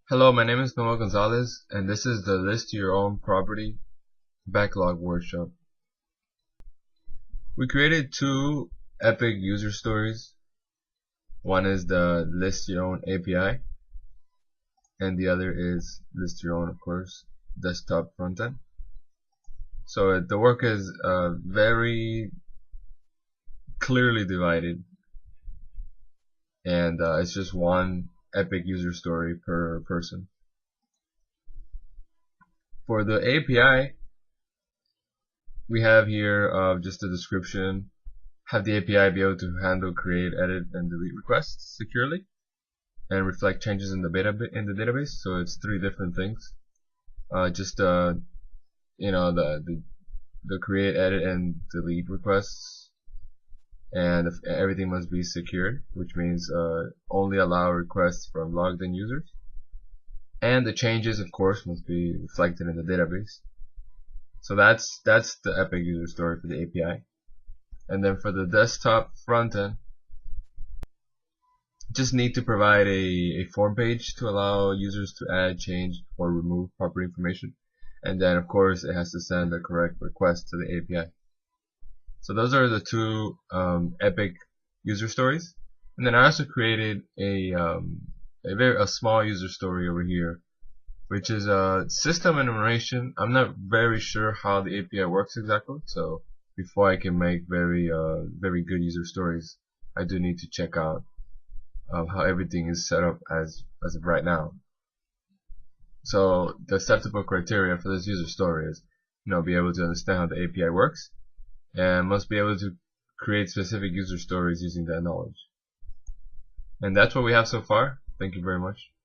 Hello, my name is Manuel Gonzalez, and this is the List Your Own Property Backlog workshop. We created two epic user stories. One is the List Your Own API, and the other is List Your Own, of course, desktop frontend. So the work is very clearly divided, and it's just one epic user story per person. For the API, we have here just a description. Have the API be able to handle, create, edit, and delete requests securely, and reflect changes in the database. So it's three different things. The create, edit, and delete requests, and everything must be secured, which means only allow requests from logged in users, and the changes, of course, must be reflected in the database. So that's the epic user story for the API. And then for the desktop frontend, just need to provide a form page to allow users to add, change, or remove property information. And then, of course, it has to send the correct request to the API. So those are the two epic user stories. And then I also created a small user story over here, which is a system enumeration. I'm not very sure how the API works exactly, so before I can make very good user stories, I do need to check out how everything is set up as of right now. So the acceptable criteria for this user story is, be able to understand how the API works, and must be able to create specific user stories using that knowledge. And that's what we have so far. Thank you very much.